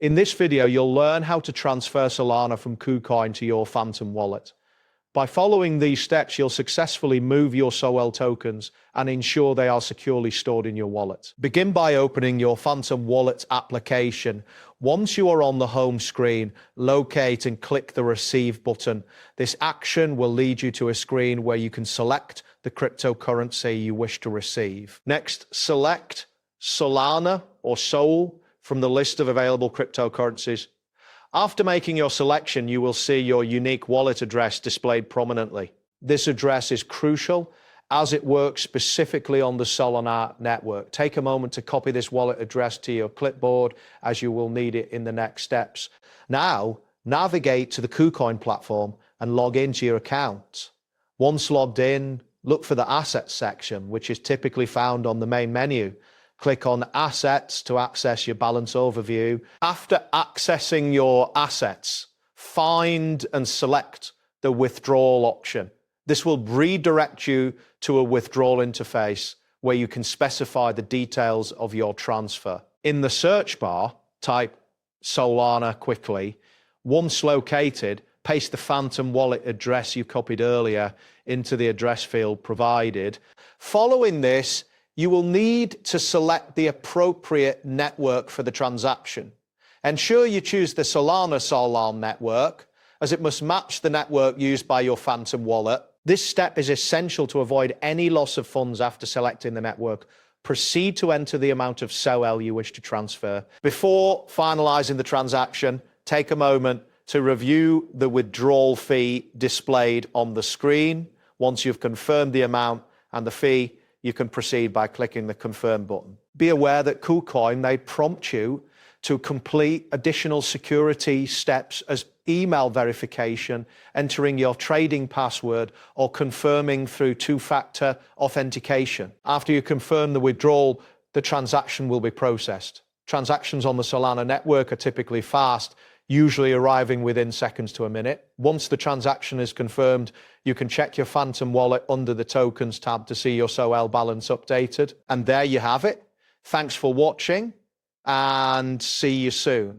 In this video, you'll learn how to transfer Solana from KuCoin to your Phantom wallet. By following these steps, you'll successfully move your SOL tokens and ensure they are securely stored in your wallet. Begin by opening your Phantom wallet application. Once you are on the home screen, locate and click the Receive button. This action will lead you to a screen where you can select the cryptocurrency you wish to receive. Next, select Solana or SOL from the list of available cryptocurrencies. After making your selection, you will see your unique wallet address displayed prominently. This address is crucial as it works specifically on the Solana network. Take a moment to copy this wallet address to your clipboard as you will need it in the next steps. Now, navigate to the KuCoin platform and log into your account. Once logged in, look for the Assets section, which is typically found on the main menu. Click on Assets to access your balance overview. After accessing your assets, find and select the withdrawal option. This will redirect you to a withdrawal interface where you can specify the details of your transfer. In the search bar, type Solana quickly. Once located, paste the Phantom wallet address you copied earlier into the address field provided. Following this, you will need to select the appropriate network for the transaction. Ensure you choose the Solana network, as it must match the network used by your Phantom wallet. This step is essential to avoid any loss of funds after selecting the network. Proceed to enter the amount of SOL you wish to transfer. Before finalizing the transaction, take a moment to review the withdrawal fee displayed on the screen. Once you've confirmed the amount and the fee, you can proceed by clicking the Confirm button. Be aware that KuCoin may prompt you to complete additional security steps as email verification, entering your trading password, or confirming through two-factor authentication. After you confirm the withdrawal, the transaction will be processed. Transactions on the Solana network are typically fast, usually arriving within seconds to a minute. Once the transaction is confirmed, you can check your Phantom wallet under the Tokens tab to see your SOL balance updated. And there you have it. Thanks for watching and see you soon.